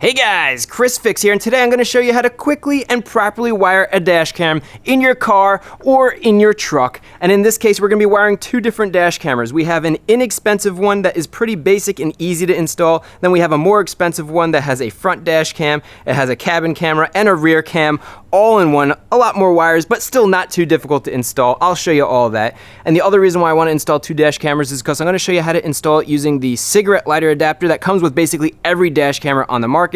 Hey guys, Chris Fix here, and today I'm going to show you how to quickly and properly wire a dash cam in your car or in your truck. And in this case, we're going to be wiring two different dash cameras. We have an inexpensive one that is pretty basic and easy to install. Then we have a more expensive one that has a front dash cam, it has a cabin camera, and a rear cam, all in one. A lot more wires, but still not too difficult to install. I'll show you all of that. And the other reason why I want to install two dash cameras is because I'm going to show you how to install it using the cigarette lighter adapter that comes with basically every dash camera on the market.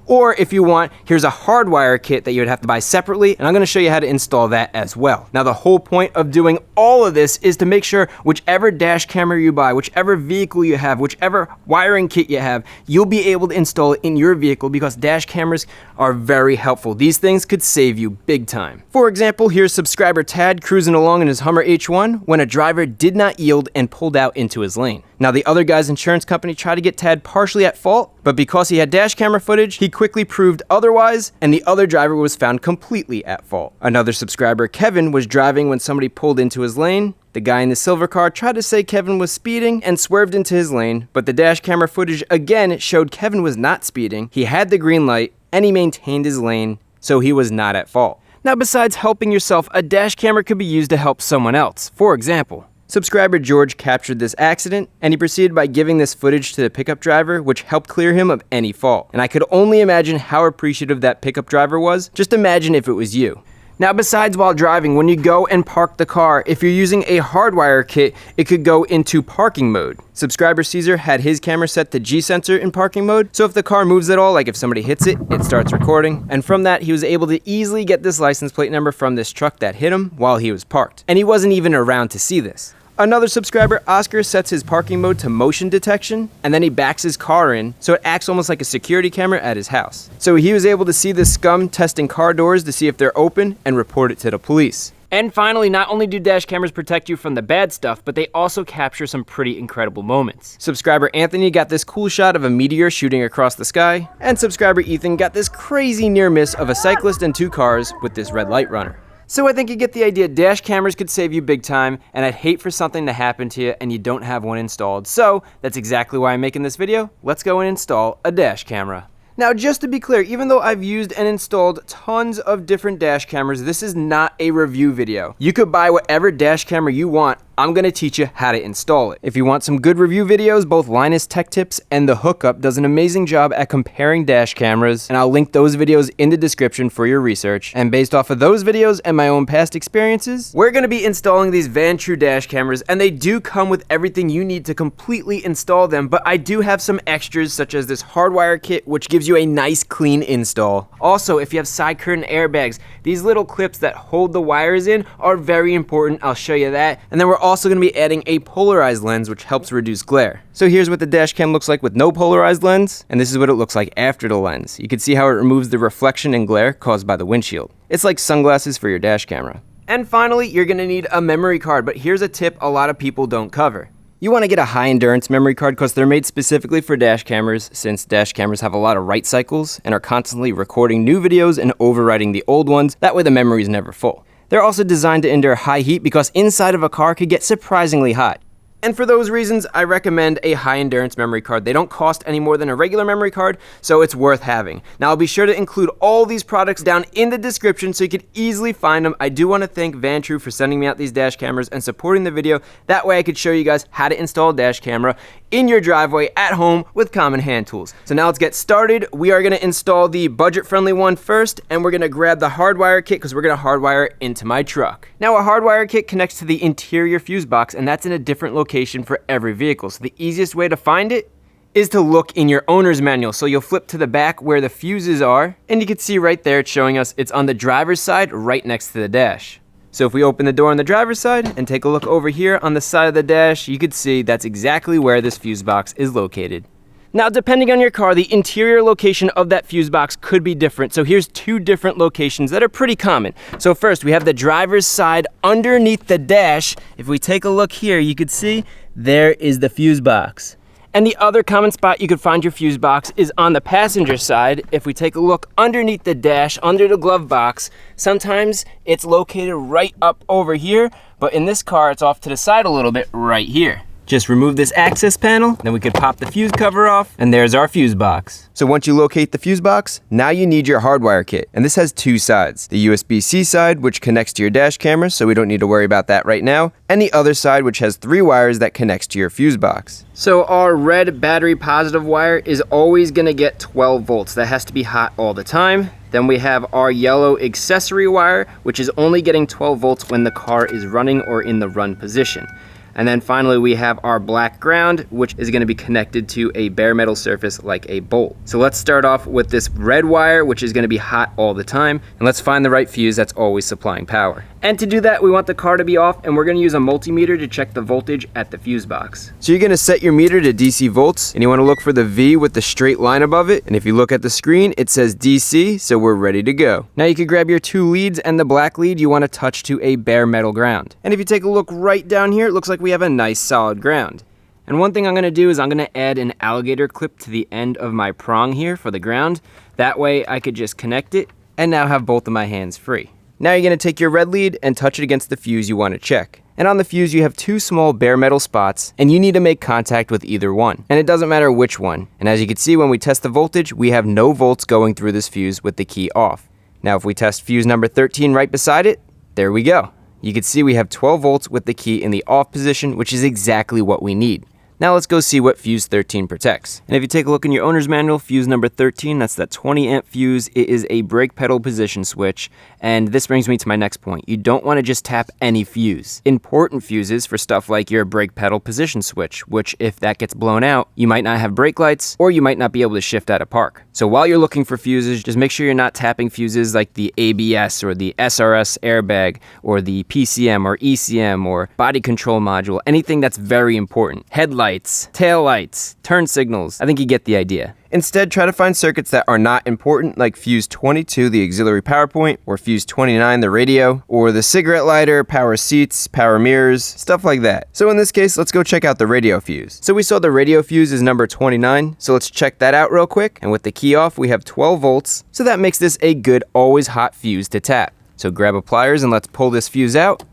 Or if you want, here's a hardwire kit that you would have to buy separately, and I'm going to show you how to install that as well. Now the whole point of doing all of this is to make sure whichever dash camera you buy, whichever vehicle you have, whichever wiring kit you have, you'll be able to install it in your vehicle because dash cameras are very helpful. These things could save you big time. For example, here's subscriber Tad cruising along in his Hummer H1 when a driver did not yield and pulled out into his lane. Now the other guy's insurance company tried to get Tad partially at fault, but because he had dash camera footage, he quickly proved otherwise, and the other driver was found completely at fault. Another subscriber, Kevin, was driving when somebody pulled into his lane. The guy in the silver car tried to say Kevin was speeding and swerved into his lane, but the dash camera footage again showed Kevin was not speeding, he had the green light, and he maintained his lane, so he was not at fault. Now besides helping yourself, a dash camera could be used to help someone else. For example, subscriber George captured this accident, and he proceeded by giving this footage to the pickup driver, which helped clear him of any fault. And I could only imagine how appreciative that pickup driver was. Just imagine if it was you. Now besides while driving, when you go and park the car, if you're using a hardwire kit, it could go into parking mode. Subscriber Caesar had his camera set to G-sensor in parking mode, so if the car moves at all, like if somebody hits it, it starts recording. And from that, he was able to easily get this license plate number from this truck that hit him while he was parked. And he wasn't even around to see this. Another subscriber, Oscar, sets his parking mode to motion detection, and then he backs his car in, so it acts almost like a security camera at his house. So he was able to see this scum testing car doors to see if they're open and report it to the police. And finally, not only do dash cameras protect you from the bad stuff, but they also capture some pretty incredible moments. Subscriber Anthony got this cool shot of a meteor shooting across the sky, and subscriber Ethan got this crazy near miss of a cyclist and two cars with this red light runner. So I think you get the idea. Dash cameras could save you big time, and I'd hate for something to happen to you and you don't have one installed. So that's exactly why I'm making this video. Let's go and install a dash camera. Now, just to be clear, even though I've used and installed tons of different dash cameras, this is not a review video. You could buy whatever dash camera you want. I'm going to teach you how to install it. If you want some good review videos, both Linus Tech Tips and The Hookup does an amazing job at comparing dash cameras, and I'll link those videos in the description for your research. And based off of those videos and my own past experiences, we're going to be installing these Vantrue dash cameras, and they do come with everything you need to completely install them, but I do have some extras such as this hardwire kit, which gives you a nice clean install. Also, if you have side curtain airbags, these little clips that hold the wires in are very important. I'll show you that. And then we're also going to be adding a polarized lens, which helps reduce glare. So here's what the dash cam looks like with no polarized lens, and this is what it looks like after the lens. You can see how it removes the reflection and glare caused by the windshield. It's like sunglasses for your dash camera. And finally, you're going to need a memory card, but here's a tip a lot of people don't cover. You want to get a high endurance memory card because they're made specifically for dash cameras, since dash cameras have a lot of write cycles and are constantly recording new videos and overwriting the old ones. That way the memory is never full. They're also designed to endure high heat because inside of a car could get surprisingly hot. And for those reasons, I recommend a high endurance memory card. They don't cost any more than a regular memory card, so it's worth having. Now I'll be sure to include all these products down in the description so you can easily find them. I do want to thank Vantrue for sending me out these dash cameras and supporting the video. That way I could show you guys how to install a dash camera in your driveway at home with common hand tools. So now let's get started. We are going to install the budget-friendly one first, and we're going to grab the hardwire kit because we're going to hardwire it into my truck. Now a hardwire kit connects to the interior fuse box, and that's in a different location for every vehicle. So the easiest way to find it is to look in your owner's manual. So you'll flip to the back where the fuses are, and you can see right there it's showing us it's on the driver's side right next to the dash. So if we open the door on the driver's side and take a look over here on the side of the dash, you can see that's exactly where this fuse box is located. Now, depending on your car, the interior location of that fuse box could be different. So here's two different locations that are pretty common. So first, we have the driver's side underneath the dash. If we take a look here, you could see there is the fuse box. And the other common spot you could find your fuse box is on the passenger side. If we take a look underneath the dash, under the glove box, sometimes it's located right up over here, but in this car, it's off to the side a little bit right here. Just remove this access panel, then we could pop the fuse cover off, and there's our fuse box. So once you locate the fuse box, now you need your hardwire kit. And this has two sides. The USB-C side, which connects to your dash camera, so we don't need to worry about that right now, and the other side, which has 3 wires that connects to your fuse box. So our red battery positive wire is always gonna get 12 volts. That has to be hot all the time. Then we have our yellow accessory wire, which is only getting 12 volts when the car is running or in the run position. And then finally we have our black ground, which is gonna be connected to a bare metal surface like a bolt. So let's start off with this red wire, which is gonna be hot all the time. And let's find the right fuse that's always supplying power. And to do that, we want the car to be off, and we're gonna use a multimeter to check the voltage at the fuse box. So you're gonna set your meter to DC volts, and you wanna look for the V with the straight line above it. And if you look at the screen, it says DC, so we're ready to go. Now you can grab your 2 leads, and the black lead you wanna touch to a bare metal ground. And if you take a look right down here, it looks like we have a nice solid ground. And one thing I'm gonna do is I'm gonna add an alligator clip to the end of my prong here for the ground. That way I could just connect it and now have both of my hands free. Now you're gonna take your red lead and touch it against the fuse you wanna check. And on the fuse you have 2 small bare metal spots, and you need to make contact with either one. And it doesn't matter which one. And as you can see, when we test the voltage, we have no volts going through this fuse with the key off. Now if we test fuse number 13 right beside it, there we go. You can see we have 12 volts with the key in the off position, which is exactly what we need. Now let's go see what fuse 13 protects. And if you take a look in your owner's manual, fuse number 13, that's that 20 amp fuse. It is a brake pedal position switch. And this brings me to my next point. You don't want to just tap any fuse. Important fuses for stuff like your brake pedal position switch, which if that gets blown out, you might not have brake lights, or you might not be able to shift out of park. So while you're looking for fuses, just make sure you're not tapping fuses like the ABS or the SRS airbag or the PCM or ECM or body control module, anything that's very important. Headlights, tail lights, turn signals. I think you get the idea. Instead, try to find circuits that are not important, like fuse 22, the auxiliary power point, or fuse 29, the radio, or the cigarette lighter, power seats, power mirrors, stuff like that. So in this case, let's go check out the radio fuse. So we saw the radio fuse is number 29, so let's check that out real quick. And with the key off, we have 12 volts, so that makes this a good, always hot fuse to tap. So grab a pliers and let's pull this fuse out.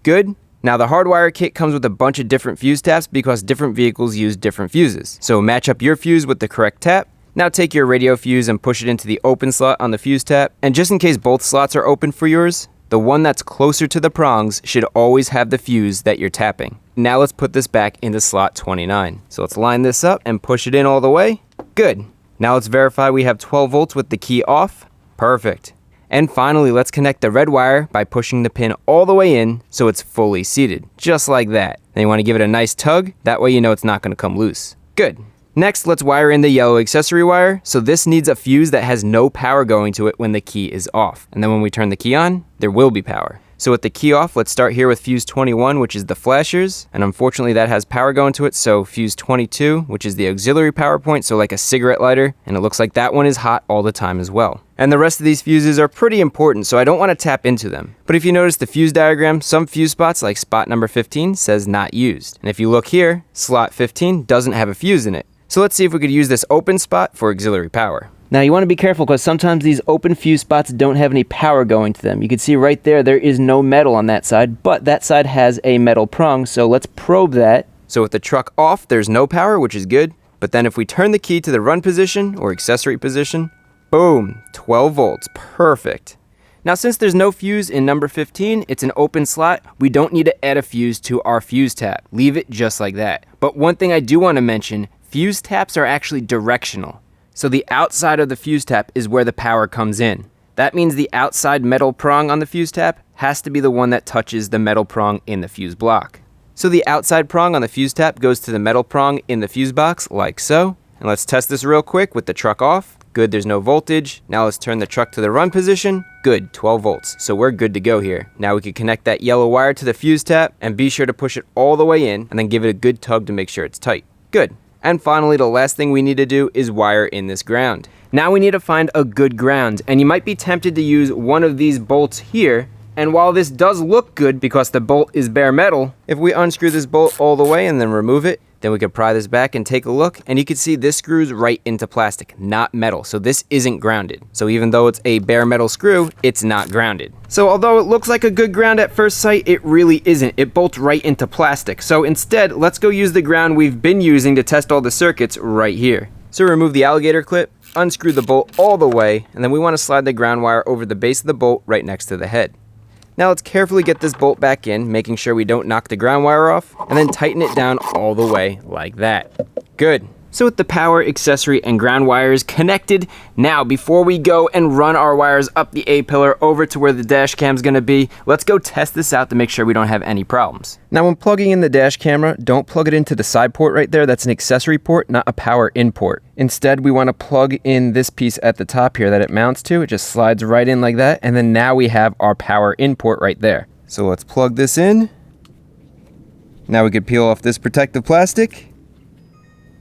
Good. Now the hardwire kit comes with a bunch of different fuse taps because different vehicles use different fuses. So match up your fuse with the correct tap. Now take your radio fuse and push it into the open slot on the fuse tap. And just in case both slots are open for yours, the one that's closer to the prongs should always have the fuse that you're tapping. Now let's put this back into slot 29. So let's line this up and push it in all the way. Good. Now let's verify we have 12 volts with the key off. Perfect. And finally, let's connect the red wire by pushing the pin all the way in so it's fully seated, just like that. Then you want to give it a nice tug, that way you know it's not going to come loose. Good. Next, let's wire in the yellow accessory wire. So this needs a fuse that has no power going to it when the key is off. And then when we turn the key on, there will be power. So with the key off, let's start here with fuse 21, which is the flashers. And unfortunately that has power going to it. So fuse 22, which is the auxiliary power point, so like a cigarette lighter. And it looks like that one is hot all the time as well. And the rest of these fuses are pretty important, so I don't want to tap into them. But if you notice the fuse diagram, some fuse spots, like spot number 15, says not used. And if you look here, slot 15 doesn't have a fuse in it. So let's see if we could use this open spot for auxiliary power. Now you want to be careful because sometimes these open fuse spots don't have any power going to them. You can see right there, there is no metal on that side, but that side has a metal prong, so let's probe that. So with the truck off, there's no power, which is good. But then if we turn the key to the run position or accessory position, boom, 12 volts, perfect. Now since there's no fuse in number 15, it's an open slot, we don't need to add a fuse to our fuse tap. Leave it just like that. But one thing I do want to mention, fuse taps are actually directional. So the outside of the fuse tap is where the power comes in. That means the outside metal prong on the fuse tap has to be the one that touches the metal prong in the fuse block. So the outside prong on the fuse tap goes to the metal prong in the fuse box, like so. And let's test this real quick with the truck off. Good, there's no voltage. Now let's turn the truck to the run position. Good, 12 volts. So we're good to go here. Now we can connect that yellow wire to the fuse tap and be sure to push it all the way in and then give it a good tug to make sure it's tight. Good. And finally, the last thing we need to do is wire in this ground. Now we need to find a good ground, and you might be tempted to use one of these bolts here. And while this does look good because the bolt is bare metal, if we unscrew this bolt all the way and then remove it, Then we could pry this back and take a look, and you can see this screws right into plastic, not metal. So this isn't grounded. So even though it's a bare metal screw, it's not grounded. So although it looks like a good ground at first sight, it really isn't. It bolts right into plastic. So instead, let's go use the ground we've been using to test all the circuits right here. So remove the alligator clip, unscrew the bolt all the way, and then we want to slide the ground wire over the base of the bolt right next to the head. Now let's carefully get this bolt back in, making sure we don't knock the ground wire off, and then tighten it down all the way like that. Good. So with the power, accessory, and ground wires connected, now before we go and run our wires up the A-pillar over to where the dash cam's gonna be, let's go test this out to make sure we don't have any problems. Now when plugging in the dash camera, don't plug it into the side port right there. That's an accessory port, not a power in port. Instead, we wanna plug in this piece at the top here that it mounts to. It just slides right in like that, and then now we have our power in port right there. So let's plug this in. Now we could peel off this protective plastic.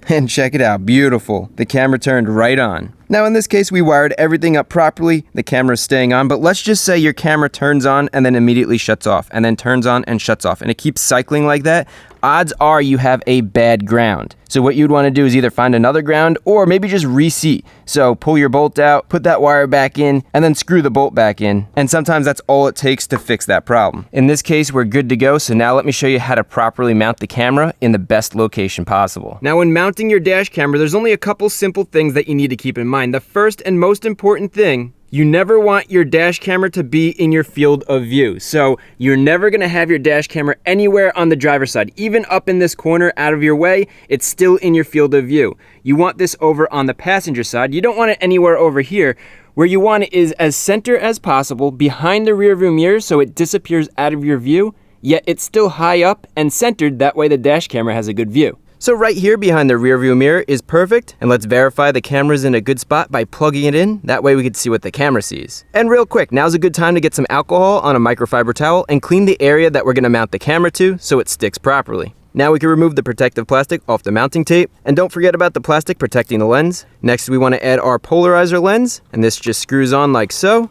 And check it out, beautiful. The camera turned right on. Now in this case, we wired everything up properly. The camera's staying on, but let's just say your camera turns on and then immediately shuts off, and then turns on and shuts off, and it keeps cycling like that. Odds are you have a bad ground. So what you'd want to do is either find another ground or maybe just reseat. So pull your bolt out, put that wire back in, and then screw the bolt back in. And sometimes that's all it takes to fix that problem. In this case, we're good to go. So now let me show you how to properly mount the camera in the best location possible. Now when mounting your dash camera, there's only a couple simple things that you need to keep in mind. The first and most important thing, you never want your dash camera to be in your field of view. So you're never gonna have your dash camera anywhere on the driver's side. Even up in this corner out of your way, it's still in your field of view. You want this over on the passenger side. You don't want it anywhere over here. Where you want it is as center as possible behind the rear view mirror so it disappears out of your view, yet it's still high up and centered, that way the dash camera has a good view. So right here behind the rear view mirror is perfect, and let's verify the camera's in a good spot by plugging it in. That way we can see what the camera sees. And real quick, now's a good time to get some alcohol on a microfiber towel and clean the area that we're gonna mount the camera to so it sticks properly. Now we can remove the protective plastic off the mounting tape, and don't forget about the plastic protecting the lens. Next we wanna add our polarizer lens, and this just screws on like so.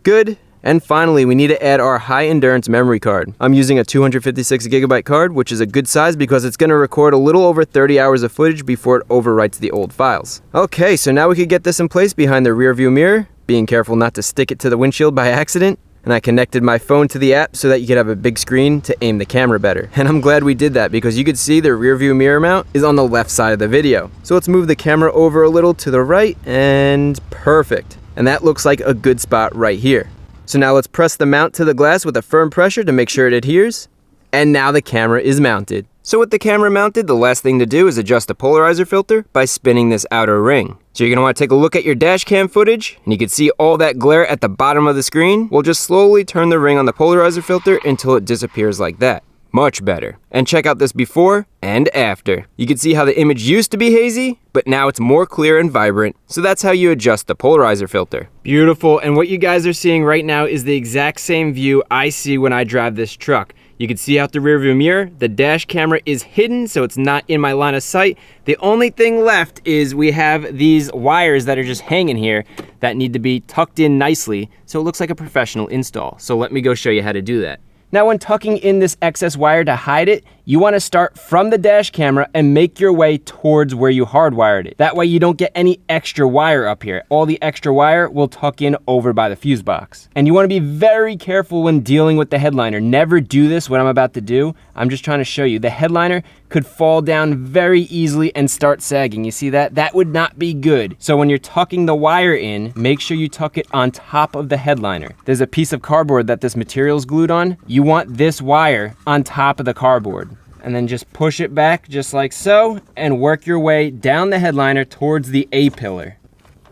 Good. And finally, we need to add our high endurance memory card. I'm using a 256 gigabyte card, which is a good size because it's gonna record a little over 30 hours of footage before it overwrites the old files. Okay, so now we can get this in place behind the rear view mirror, being careful not to stick it to the windshield by accident. And I connected my phone to the app so that you could have a big screen to aim the camera better. And I'm glad we did that because you could see the rear view mirror mount is on the left side of the video. So let's move the camera over a little to the right, and perfect. And that looks like a good spot right here. So now let's press the mount to the glass with a firm pressure to make sure it adheres. And now the camera is mounted. So with the camera mounted, the last thing to do is adjust the polarizer filter by spinning this outer ring. So you're gonna wanna take a look at your dash cam footage, and you can see all that glare at the bottom of the screen. We'll just slowly turn the ring on the polarizer filter until it disappears like that. Much better. And check out this before and after. You can see how the image used to be hazy, but now it's more clear and vibrant. So that's how you adjust the polarizer filter. Beautiful, and what you guys are seeing right now is the exact same view I see when I drive this truck. You can see out the rear view mirror, the dash camera is hidden, so it's not in my line of sight. The only thing left is we have these wires that are just hanging here that need to be tucked in nicely, so it looks like a professional install. So let me go show you how to do that. Now when tucking in this excess wire to hide it, you want to start from the dash camera and make your way towards where you hardwired it. That way you don't get any extra wire up here. All the extra wire will tuck in over by the fuse box. And you want to be very careful when dealing with the headliner. Never do this, what I'm about to do. I'm just trying to show you. The headliner could fall down very easily and start sagging. You see that? That would not be good. So when you're tucking the wire in, make sure you tuck it on top of the headliner. There's a piece of cardboard that this material is glued on. You want this wire on top of the cardboard. And then just push it back just like so and work your way down the headliner towards the A-pillar.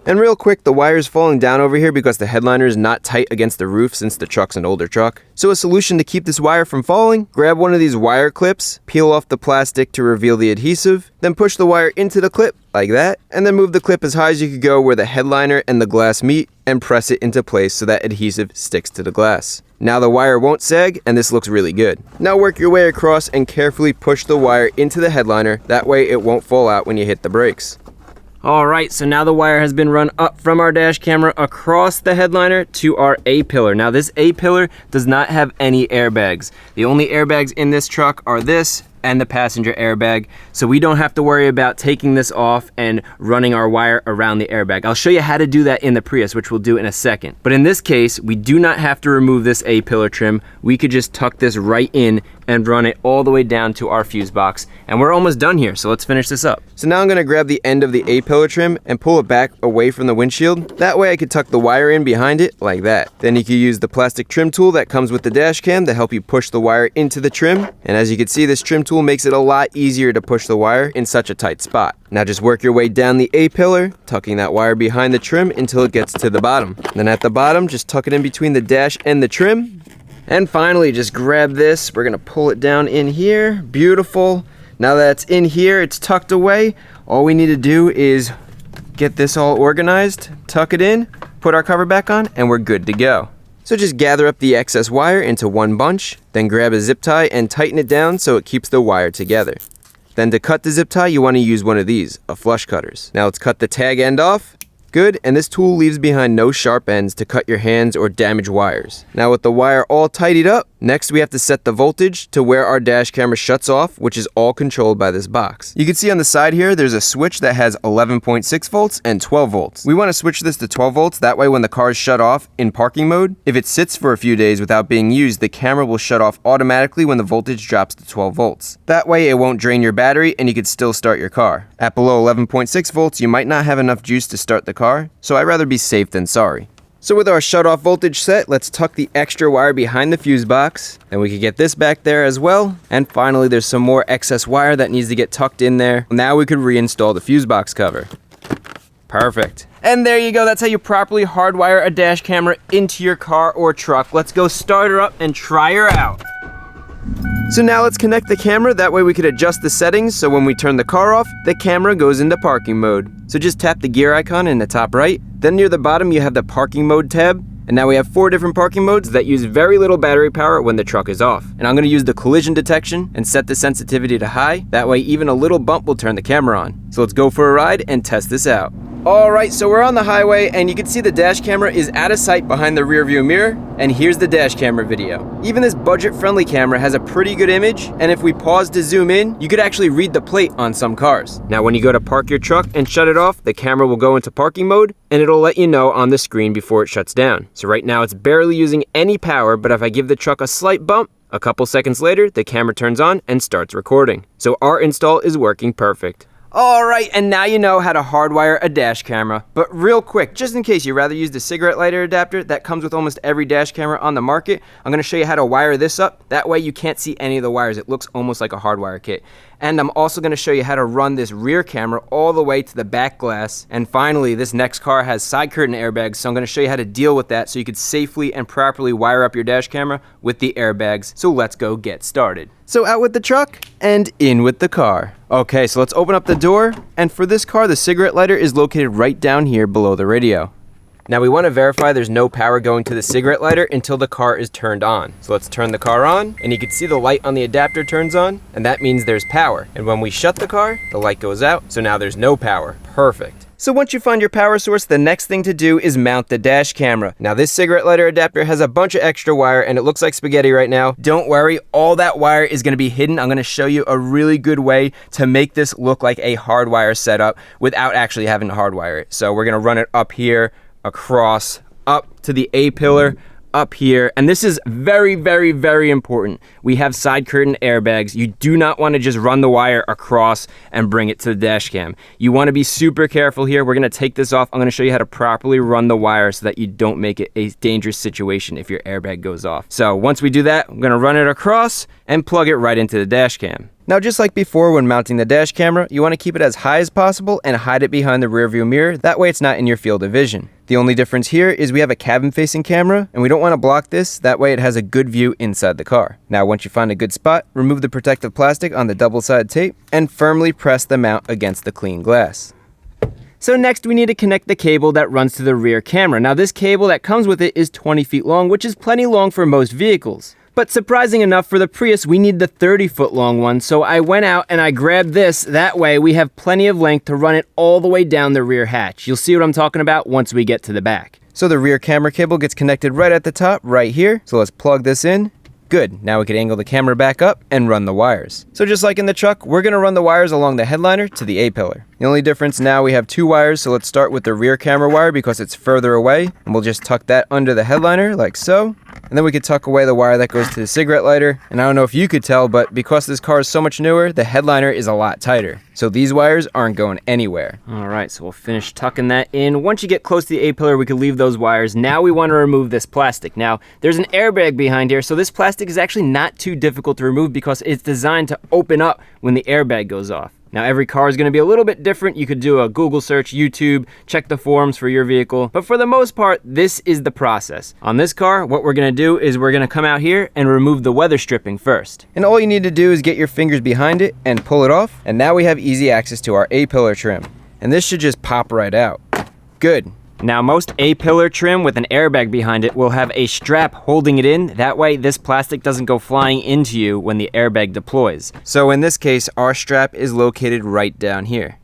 And real quick, the wire's falling down over here because the headliner is not tight against the roof since the truck's an older truck. So a solution to keep this wire from falling, grab one of these wire clips, peel off the plastic to reveal the adhesive, then push the wire into the clip like that, and then move the clip as high as you could go where the headliner and the glass meet and press it into place so that adhesive sticks to the glass. Now the wire won't sag, and this looks really good. Now work your way across and carefully push the wire into the headliner. That way it won't fall out when you hit the brakes. All right, so now the wire has been run up from our dash camera across the headliner to our A-pillar. Now this A-pillar does not have any airbags. The only airbags in this truck are this and the passenger airbag, so we don't have to worry about taking this off and running our wire around the airbag. I'll show you how to do that in the Prius, which we'll do in a second. But in this case, we do not have to remove this A-pillar trim. We could just tuck this right in and run it all the way down to our fuse box. And we're almost done here, so let's finish this up. So now I'm gonna grab the end of the A-pillar trim and pull it back away from the windshield. That way I could tuck the wire in behind it like that. Then you can use the plastic trim tool that comes with the dash cam to help you push the wire into the trim. And as you can see, this trim tool makes it a lot easier to push the wire in such a tight spot. Now just work your way down the A-pillar, tucking that wire behind the trim until it gets to the bottom. Then at the bottom, just tuck it in between the dash and the trim. And finally, just grab this. We're gonna pull it down in here. Beautiful. Now that it's in here, it's tucked away. All we need to do is get this all organized, tuck it in, put our cover back on, and we're good to go. So just gather up the excess wire into one bunch, then grab a zip tie and tighten it down so it keeps the wire together. Then to cut the zip tie, you want to use one of these, a flush cutters. Now let's cut the tag end off. Good, and this tool leaves behind no sharp ends to cut your hands or damage wires. Now with the wire all tidied up, next we have to set the voltage to where our dash camera shuts off, which is all controlled by this box. You can see on the side here, there's a switch that has 11.6 volts and 12 volts. We want to switch this to 12 volts, that way when the car is shut off in parking mode, if it sits for a few days without being used, the camera will shut off automatically when the voltage drops to 12 volts. That way it won't drain your battery and you can still start your car. At below 11.6 volts, you might not have enough juice to start the car, so I'd rather be safe than sorry. So with our shut-off voltage set, let's tuck the extra wire behind the fuse box, and we can get this back there as well. And finally, there's some more excess wire that needs to get tucked in there. Now we could reinstall the fuse box cover. Perfect. And there you go, that's how you properly hardwire a dash camera into your car or truck. Let's go start her up and try her out. So now let's connect the camera, that way we could adjust the settings so when we turn the car off, the camera goes into parking mode. So just tap the gear icon in the top right, then near the bottom you have the parking mode tab, and now we have 4 different parking modes that use very little battery power when the truck is off. And I'm going to use the collision detection and set the sensitivity to high, that way even a little bump will turn the camera on. So let's go for a ride and test this out. Alright, so we're on the highway and you can see the dash camera is out of sight behind the rear view mirror, and here's the dash camera video. Even this budget-friendly camera has a pretty good image, and if we pause to zoom in, you could actually read the plate on some cars. Now when you go to park your truck and shut it off, the camera will go into parking mode and it'll let you know on the screen before it shuts down. So right now it's barely using any power, but if I give the truck a slight bump, a couple seconds later, the camera turns on and starts recording. So our install is working perfect. Alright, and now you know how to hardwire a dash camera. But real quick, just in case you'd rather use the cigarette lighter adapter that comes with almost every dash camera on the market, I'm going to show you how to wire this up. That way you can't see any of the wires. It looks almost like a hardwire kit. And I'm also going to show you how to run this rear camera all the way to the back glass. And finally, this next car has side curtain airbags, so I'm going to show you how to deal with that so you could safely and properly wire up your dash camera with the airbags. So let's go get started. So out with the truck and in with the car. Okay, so let's open up the door. And for this car, the cigarette lighter is located right down here below the radio. Now we want to verify there's no power going to the cigarette lighter until the car is turned on. So let's turn the car on, and you can see the light on the adapter turns on, and that means there's power. And when we shut the car, the light goes out, so now there's no power. Perfect. So once you find your power source, the next thing to do is mount the dash camera. Now this cigarette lighter adapter has a bunch of extra wire and it looks like spaghetti right now. Don't worry, all that wire is going to be hidden. I'm going to show you a really good way to make this look like a hardwire setup without actually having to hardwire it. So we're going to run it up here, across, up to the A-pillar, up here, and this is very, very, very important. We have side curtain airbags. You do not want to just run the wire across and bring it to the dash cam. You want to be super careful here. We're going to take this off. I'm going to show you how to properly run the wire so that you don't make it a dangerous situation if your airbag goes off. So once we do that, I'm going to run it across and plug it right into the dash cam. Now, just like before when mounting the dash camera, you want to keep it as high as possible and hide it behind the rearview mirror. That way it's not in your field of vision. The only difference here is we have a cabin-facing camera, and we don't want to block this. That way it has a good view inside the car. Now, once you find a good spot, remove the protective plastic on the double-sided tape and firmly press the mount against the clean glass. So next we need to connect the cable that runs to the rear camera. Now this cable that comes with it is 20 feet long, which is plenty long for most vehicles. But surprising enough, for the Prius, we need the 30-foot long one, so I went out and I grabbed this. That way, we have plenty of length to run it all the way down the rear hatch. You'll see what I'm talking about once we get to the back. So the rear camera cable gets connected right at the top, right here. So let's plug this in. Good, now we can angle the camera back up and run the wires. So just like in the truck, we're gonna run the wires along the headliner to the A-pillar. The only difference now, we have 2 wires, so let's start with the rear camera wire because it's further away, and we'll just tuck that under the headliner like so. And then we could tuck away the wire that goes to the cigarette lighter. And I don't know if you could tell, but because this car is so much newer, the headliner is a lot tighter. So these wires aren't going anywhere. All right, so we'll finish tucking that in. Once you get close to the A-pillar, we can leave those wires. Now we want to remove this plastic. Now, there's an airbag behind here, so this plastic is actually not too difficult to remove because it's designed to open up when the airbag goes off. Now, every car is going to be a little bit different. You could do a Google search, YouTube, check the forums for your vehicle. But for the most part, this is the process. On this car, what we're going to do is we're going to come out here and remove the weather stripping first. And all you need to do is get your fingers behind it and pull it off. And now we have easy access to our A-pillar trim. And this should just pop right out. Good. Now, most A-pillar trim with an airbag behind it will have a strap holding it in. That way, this plastic doesn't go flying into you when the airbag deploys. So in this case, our strap is located right down here.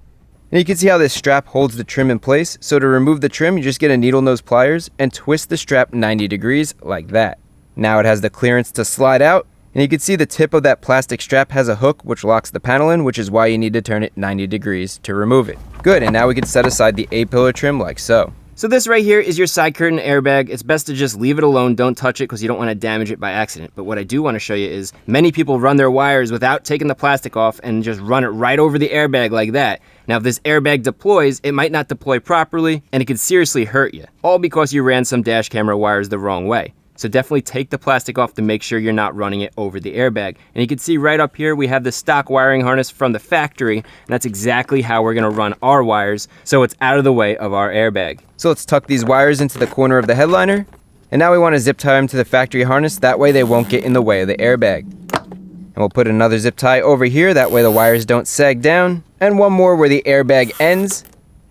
And you can see how this strap holds the trim in place. So to remove the trim, you just get a needle nose pliers and twist the strap 90 degrees like that. Now it has the clearance to slide out. And you can see the tip of that plastic strap has a hook which locks the panel in, which is why you need to turn it 90 degrees to remove it. Good, and now we can set aside the A-pillar trim like so. So this right here is your side curtain airbag. It's best to just leave it alone. Don't touch it because you don't want to damage it by accident. But what I do want to show you is many people run their wires without taking the plastic off and just run it right over the airbag like that. Now, if this airbag deploys, it might not deploy properly and it could seriously hurt you, all because you ran some dash camera wires the wrong way. So definitely take the plastic off to make sure you're not running it over the airbag. And you can see right up here, we have the stock wiring harness from the factory, and that's exactly how we're gonna run our wires, so it's out of the way of our airbag. So let's tuck these wires into the corner of the headliner, and now we wanna zip tie them to the factory harness, that way they won't get in the way of the airbag. And we'll put another zip tie over here, that way the wires don't sag down, and one more where the airbag ends,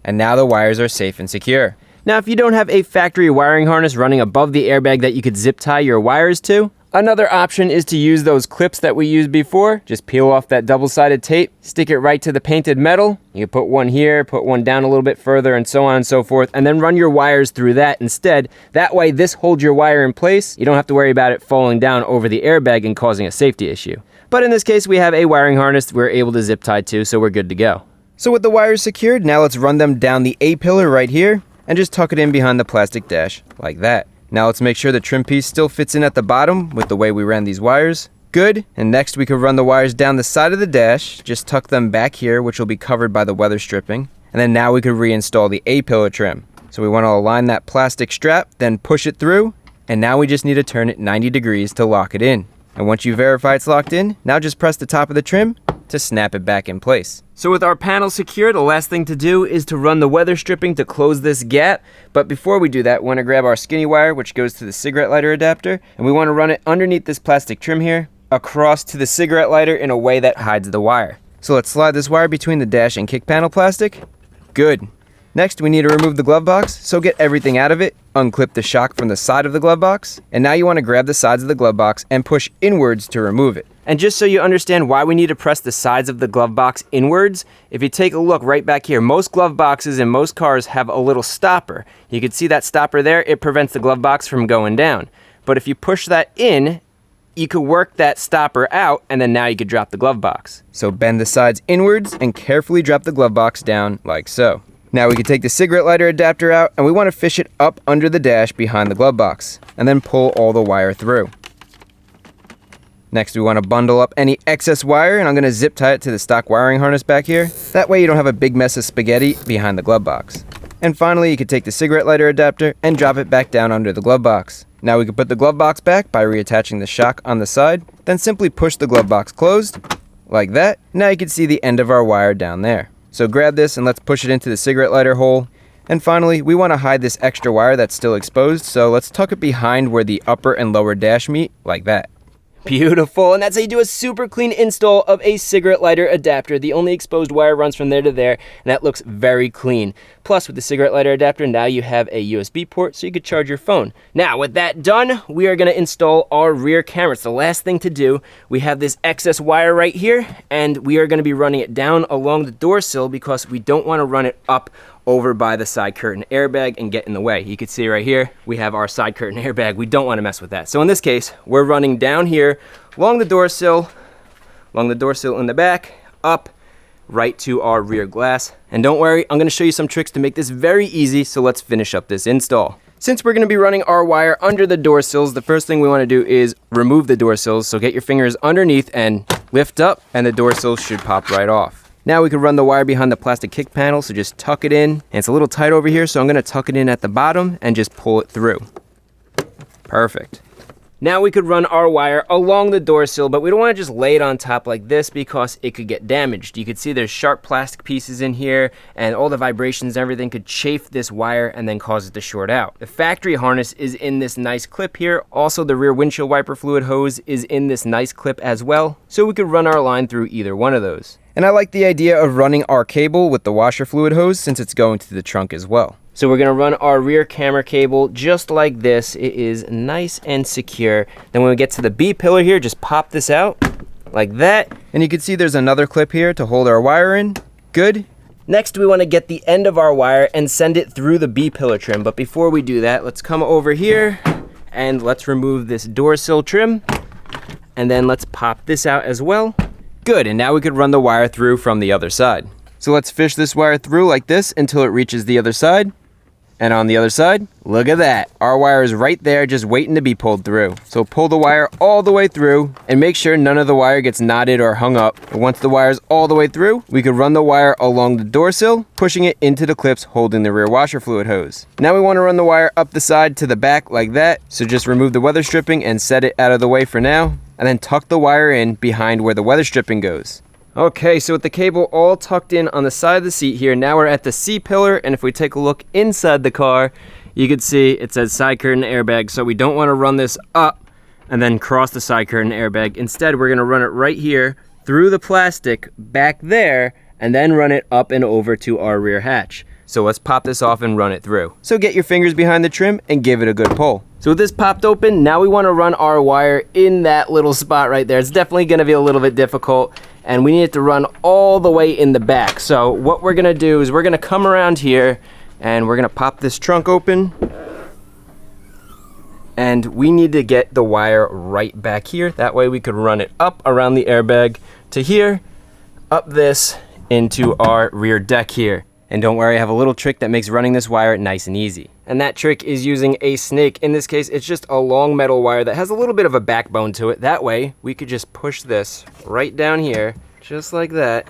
and now the wires are safe and secure. Now, if you don't have a factory wiring harness running above the airbag that you could zip tie your wires to, another option is to use those clips that we used before. Just peel off that double-sided tape, stick it right to the painted metal. You can put one here, put one down a little bit further, and so on and so forth, and then run your wires through that instead. That way, this holds your wire in place. You don't have to worry about it falling down over the airbag and causing a safety issue. But in this case, we have a wiring harness we're able to zip tie to, so we're good to go. So with the wires secured, now let's run them down the A-pillar right here, and just tuck it in behind the plastic dash, like that. Now let's make sure the trim piece still fits in at the bottom with the way we ran these wires. Good, and next we can run the wires down the side of the dash, just tuck them back here, which will be covered by the weather stripping. And then now we could reinstall the A-pillar trim. So we want to align that plastic strap, then push it through, and now we just need to turn it 90 degrees to lock it in. And once you verify it's locked in, now just press the top of the trim to snap it back in place. So with our panel secure, the last thing to do is to run the weather stripping to close this gap. But before we do that, we want to grab our skinny wire, which goes to the cigarette lighter adapter, and we want to run it underneath this plastic trim here, across to the cigarette lighter in a way that hides the wire. So let's slide this wire between the dash and kick panel plastic. Good. Next, we need to remove the glove box, so get everything out of it, unclip the shock from the side of the glove box, and now you want to grab the sides of the glove box and push inwards to remove it. And just so you understand why we need to press the sides of the glove box inwards, if you take a look right back here, most glove boxes in most cars have a little stopper. You can see that stopper there, it prevents the glove box from going down. But if you push that in, you could work that stopper out, and then now you could drop the glove box. So bend the sides inwards and carefully drop the glove box down like so. Now we can take the cigarette lighter adapter out, and we want to fish it up under the dash behind the glove box, and then pull all the wire through. Next, we want to bundle up any excess wire, and I'm going to zip tie it to the stock wiring harness back here. That way you don't have a big mess of spaghetti behind the glove box. And finally, you can take the cigarette lighter adapter and drop it back down under the glove box. Now we can put the glove box back by reattaching the shock on the side, then simply push the glove box closed, like that. Now you can see the end of our wire down there. So grab this and let's push it into the cigarette lighter hole. And finally, we want to hide this extra wire that's still exposed, so let's tuck it behind where the upper and lower dash meet, like that. Beautiful, and that's how you do a super clean install of a cigarette lighter adapter. The only exposed wire runs from there to there, and that looks very clean. Plus, with the cigarette lighter adapter, now you have a USB port so you could charge your phone. Now, with that done, we are going to install our rear camera. It's the last thing to do. We have this excess wire right here, and we are going to be running it down along the door sill because we don't want to run it up over by the side curtain airbag and get in the way. You can see right here, we have our side curtain airbag. We don't want to mess with that. So in this case, we're running down here along the door sill in the back, up right to our rear glass. And don't worry, I'm going to show you some tricks to make this very easy, so let's finish up this install. Since we're going to be running our wire under the door sills, the first thing we want to do is remove the door sills. So get your fingers underneath and lift up, and the door sills should pop right off. Now we can run the wire behind the plastic kick panel, so just tuck it in. And it's a little tight over here, so I'm going to tuck it in at the bottom and just pull it through. Perfect. Now we could run our wire along the door sill, but we don't want to just lay it on top like this because it could get damaged. You could see there's sharp plastic pieces in here, and all the vibrations and everything could chafe this wire and then cause it to short out. The factory harness is in this nice clip here. Also, the rear windshield wiper fluid hose is in this nice clip as well, so we could run our line through either one of those. And I like the idea of running our cable with the washer fluid hose since it's going to the trunk as well. So we're going to run our rear camera cable just like this. It is nice and secure. Then when we get to the B pillar here, just pop this out like that. And you can see there's another clip here to hold our wire in. Good. Next, we want to get the end of our wire and send it through the B pillar trim. But before we do that, let's come over here and let's remove this door sill trim. And then let's pop this out as well. Good, and now we could run the wire through from the other side. So let's fish this wire through like this until it reaches the other side. And on the other side, look at that. Our wire is right there just waiting to be pulled through. So pull the wire all the way through and make sure none of the wire gets knotted or hung up. And once the wire's all the way through, we could run the wire along the door sill, pushing it into the clips holding the rear washer fluid hose. Now we want to run the wire up the side to the back like that. So just remove the weather stripping and set it out of the way for now. And then tuck the wire in behind where the weather stripping goes. Okay, so with the cable all tucked in on the side of the seat here, now we're at the C pillar, and if we take a look inside the car, you can see it says side curtain airbag, so we don't want to run this up and then cross the side curtain airbag. Instead, we're going to run it right here through the plastic back there, and then run it up and over to our rear hatch. So let's pop this off and run it through. So get your fingers behind the trim and give it a good pull. So with this popped open, now we want to run our wire in that little spot right there. It's definitely going to be a little bit difficult, and we need it to run all the way in the back. So what we're going to do is we're going to come around here and we're going to pop this trunk open. And we need to get the wire right back here. That way we could run it up around the airbag to here, up this into our rear deck here. And don't worry, I have a little trick that makes running this wire nice and easy. And that trick is using a snake. In this case, it's just a long metal wire that has a little bit of a backbone to it. That way, we could just push this right down here, just like that.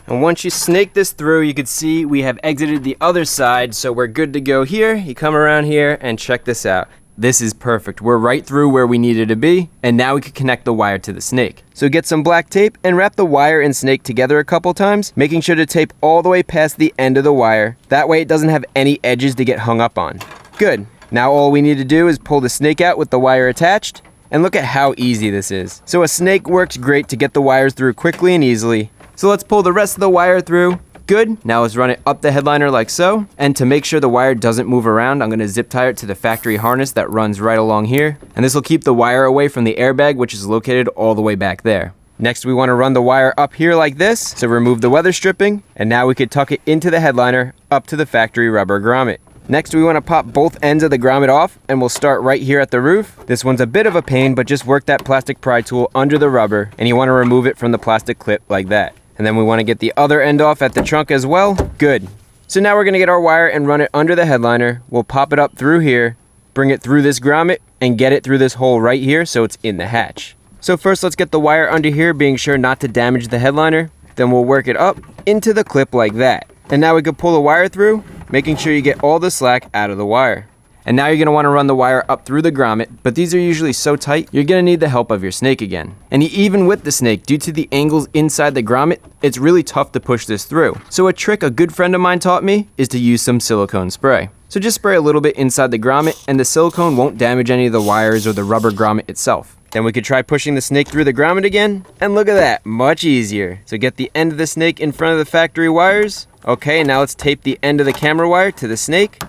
And once you snake this through, you can see we have exited the other side, so we're good to go here. You come around here and check this out. This is perfect. We're right through where we needed to be, and now we can connect the wire to the snake. So get some black tape and wrap the wire and snake together a couple times, making sure to tape all the way past the end of the wire. That way it doesn't have any edges to get hung up on. Good. Now all we need to do is pull the snake out with the wire attached, and look at how easy this is. So a snake works great to get the wires through quickly and easily. So let's pull the rest of the wire through. Good. Now let's run it up the headliner like so. And to make sure the wire doesn't move around, I'm going to zip tie it to the factory harness that runs right along here. And this will keep the wire away from the airbag, which is located all the way back there. Next, we want to run the wire up here like this. So remove the weather stripping. And now we could tuck it into the headliner up to the factory rubber grommet. Next, we want to pop both ends of the grommet off, and we'll start right here at the roof. This one's a bit of a pain, but just work that plastic pry tool under the rubber, and you want to remove it from the plastic clip like that. And then we want to get the other end off at the trunk as well. Good. So now we're going to get our wire and run it under the headliner. We'll pop it up through here, bring it through this grommet, and get it through this hole right here so it's in the hatch. So first, let's get the wire under here, being sure not to damage the headliner. Then we'll work it up into the clip like that. And now we can pull the wire through, making sure you get all the slack out of the wire. And now you're going to want to run the wire up through the grommet, but these are usually so tight, you're going to need the help of your snake again. And even with the snake, due to the angles inside the grommet, it's really tough to push this through. So a trick a good friend of mine taught me is to use some silicone spray. So just spray a little bit inside the grommet, and the silicone won't damage any of the wires or the rubber grommet itself. Then we could try pushing the snake through the grommet again, and look at that, much easier. So get the end of the snake in front of the factory wires, Okay, now let's tape the end of the camera wire to the snake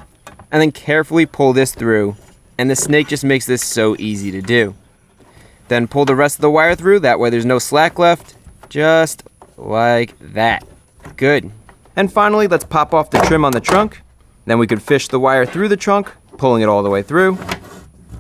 and then carefully pull this through. And the snake just makes this so easy to do. Then pull the rest of the wire through, that way there's no slack left, just like that. Good. And finally, let's pop off the trim on the trunk. Then we could fish the wire through the trunk, pulling it all the way through.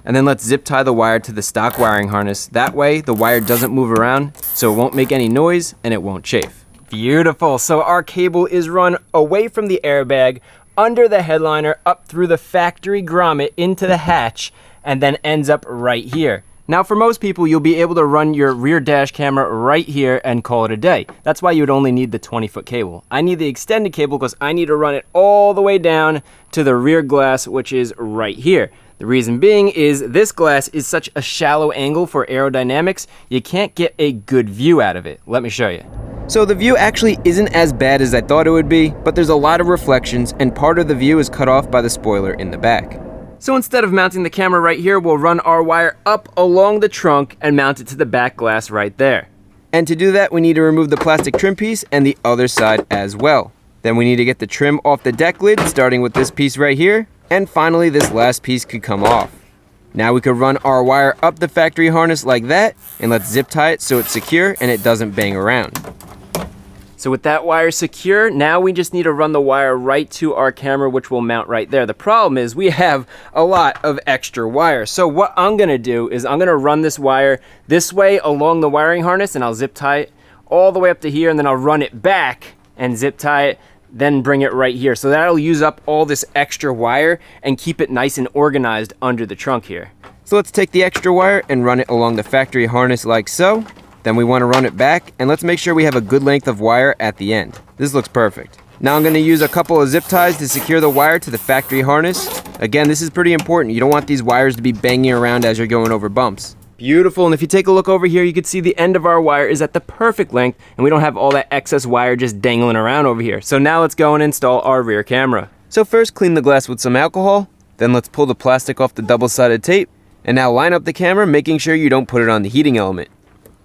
And then let's zip tie the wire to the stock wiring harness. That way, the wire doesn't move around, so it won't make any noise and it won't chafe. Beautiful. So our cable is run away from the airbag, under the headliner, up through the factory grommet into the hatch, and then ends up right here. Now for most people, you'll be able to run your rear dash camera right here and call it a day. That's why you would only need the 20-foot cable. I need the extended cable because I need to run it all the way down to the rear glass, which is right here. The reason being is this glass is such a shallow angle for aerodynamics, you can't get a good view out of it. Let me show you. So the view actually isn't as bad as I thought it would be, but there's a lot of reflections and part of the view is cut off by the spoiler in the back. So instead of mounting the camera right here, we'll run our wire up along the trunk and mount it to the back glass right there. And to do that, we need to remove the plastic trim piece and the other side as well. Then we need to get the trim off the deck lid, starting with this piece right here. And finally, this last piece could come off. Now we could run our wire up the factory harness like that, and let's zip tie it so it's secure and it doesn't bang around. So with that wire secure, now we just need to run the wire right to our camera, which will mount right there. The problem is we have a lot of extra wire. So what I'm gonna do is I'm gonna run this wire this way along the wiring harness and I'll zip tie it all the way up to here, and then I'll run it back and zip tie it, then bring it right here. So that'll use up all this extra wire and keep it nice and organized under the trunk here. So let's take the extra wire and run it along the factory harness like so. Then we want to run it back, and let's make sure we have a good length of wire at the end. This looks perfect. Now I'm going to use a couple of zip ties to secure the wire to the factory harness. Again, this is pretty important. You don't want these wires to be banging around as you're going over bumps. Beautiful, and if you take a look over here, you can see the end of our wire is at the perfect length, and we don't have all that excess wire just dangling around over here. So now let's go and install our rear camera. So first, clean the glass with some alcohol, then let's pull the plastic off the double-sided tape, and now line up the camera, making sure you don't put it on the heating element.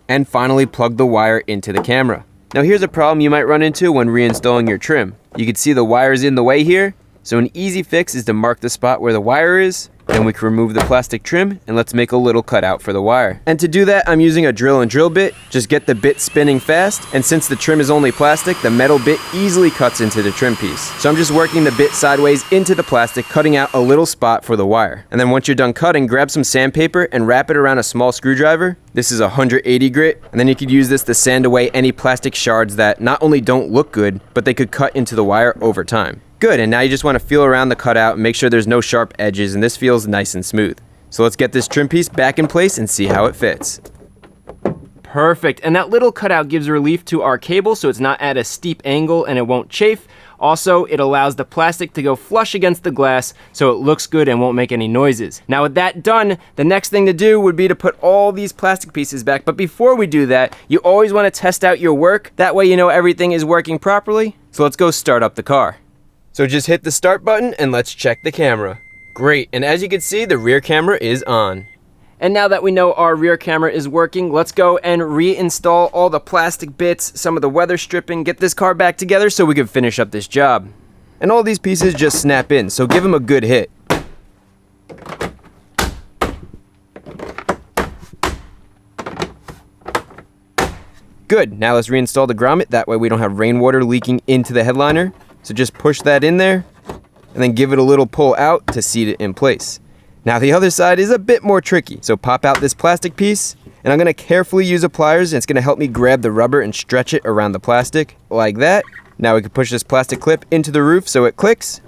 And finally, plug the wire into the camera. Now here's a problem you might run into when reinstalling your trim. You can see the wires in the way here, so an easy fix is to mark the spot where the wire is. Then we can remove the plastic trim and let's make a little cutout for the wire. And to do that, I'm using a drill and drill bit. Just get the bit spinning fast, and since the trim is only plastic, the metal bit easily cuts into the trim piece. So I'm just working the bit sideways into the plastic, cutting out a little spot for the wire. And then once you're done cutting, grab some sandpaper and wrap it around a small screwdriver. This is a 180 grit, and then you could use this to sand away any plastic shards that not only don't look good, but they could cut into the wire over time. Good, and now you just want to feel around the cutout and make sure there's no sharp edges, and this feels nice and smooth. So let's get this trim piece back in place and see how it fits. Perfect, and that little cutout gives relief to our cable so it's not at a steep angle and it won't chafe. Also, it allows the plastic to go flush against the glass so it looks good and won't make any noises. Now with that done, the next thing to do would be to put all these plastic pieces back. But before we do that, you always want to test out your work. That way you know everything is working properly. So let's go start up the car. So just hit the start button and let's check the camera. Great, and as you can see, the rear camera is on. And now that we know our rear camera is working, let's go and reinstall all the plastic bits, some of the weather stripping, get this car back together so we can finish up this job. And all these pieces just snap in, so give them a good hit. Good, now let's reinstall the grommet, that way we don't have rainwater leaking into the headliner. So just push that in there, and then give it a little pull out to seat it in place. Now the other side is a bit more tricky, so pop out this plastic piece, and I'm gonna carefully use a pliers, and it's gonna help me grab the rubber and stretch it around the plastic, like that. Now we can push this plastic clip into the roof so it clicks,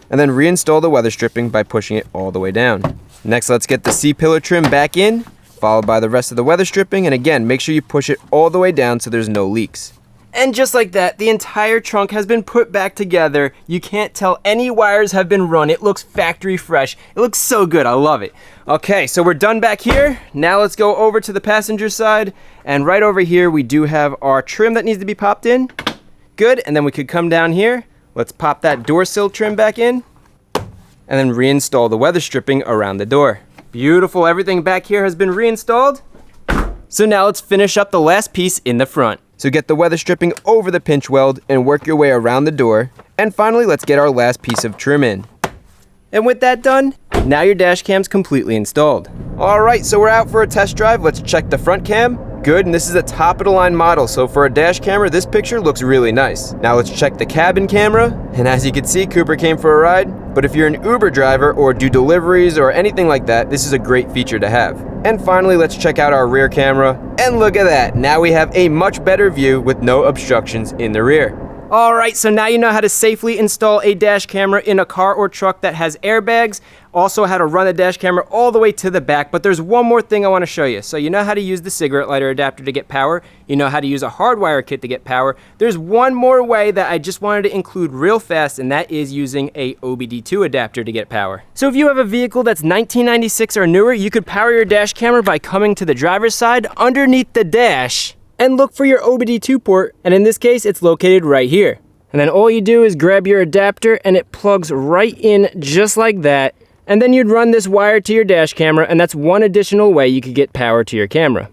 and then reinstall the weather stripping by pushing it all the way down. Next, let's get the C-pillar trim back in, followed by the rest of the weather stripping, and again, make sure you push it all the way down so there's no leaks. And just like that, the entire trunk has been put back together. You can't tell any wires have been run. It looks factory fresh. It looks so good, I love it. Okay, so we're done back here. Now let's go over to the passenger side. And right over here, we do have our trim that needs to be popped in. Good, and then we could come down here. Let's pop that door sill trim back in. And then reinstall the weather stripping around the door. Beautiful, everything back here has been reinstalled. So now let's finish up the last piece in the front. So get the weather stripping over the pinch weld and work your way around the door. And finally, let's get our last piece of trim in. And with that done, now your dash cam's completely installed. All right, so we're out for a test drive. Let's check the front cam. Good, and this is a top-of-the-line model, so for a dash camera, this picture looks really nice. Now let's check the cabin camera, and as you can see, Cooper came for a ride. But if you're an Uber driver or do deliveries or anything like that, this is a great feature to have. And finally, let's check out our rear camera, and look at that. Now we have a much better view with no obstructions in the rear. All right, so now you know how to safely install a dash camera in a car or truck that has airbags. Also how to run the dash camera all the way to the back, but there's one more thing I want to show you. So you know how to use the cigarette lighter adapter to get power. You know how to use a hardwire kit to get power. There's one more way that I just wanted to include real fast, and that is using a OBD2 adapter to get power. So if you have a vehicle that's 1996 or newer, you could power your dash camera by coming to the driver's side underneath the dash and look for your OBD2 port, and in this case, it's located right here. And then all you do is grab your adapter and it plugs right in just like that, and then you'd run this wire to your dash camera, and that's one additional way you could get power to your camera.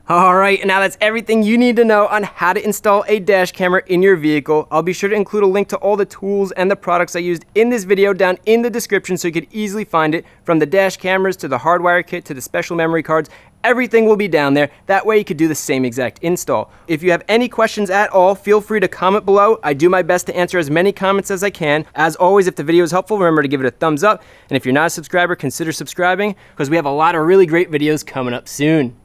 All right, and now that's everything you need to know on how to install a dash camera in your vehicle. I'll be sure to include a link to all the tools and the products I used in this video down in the description so you could easily find it, from the dash cameras to the hardwire kit to the special memory cards. Everything will be down there. That way you could do the same exact install. If you have any questions at all, feel free to comment below. I do my best to answer as many comments as I can. As always, if the video is helpful, remember to give it a thumbs up. And if you're not a subscriber, consider subscribing, because we have a lot of really great videos coming up soon.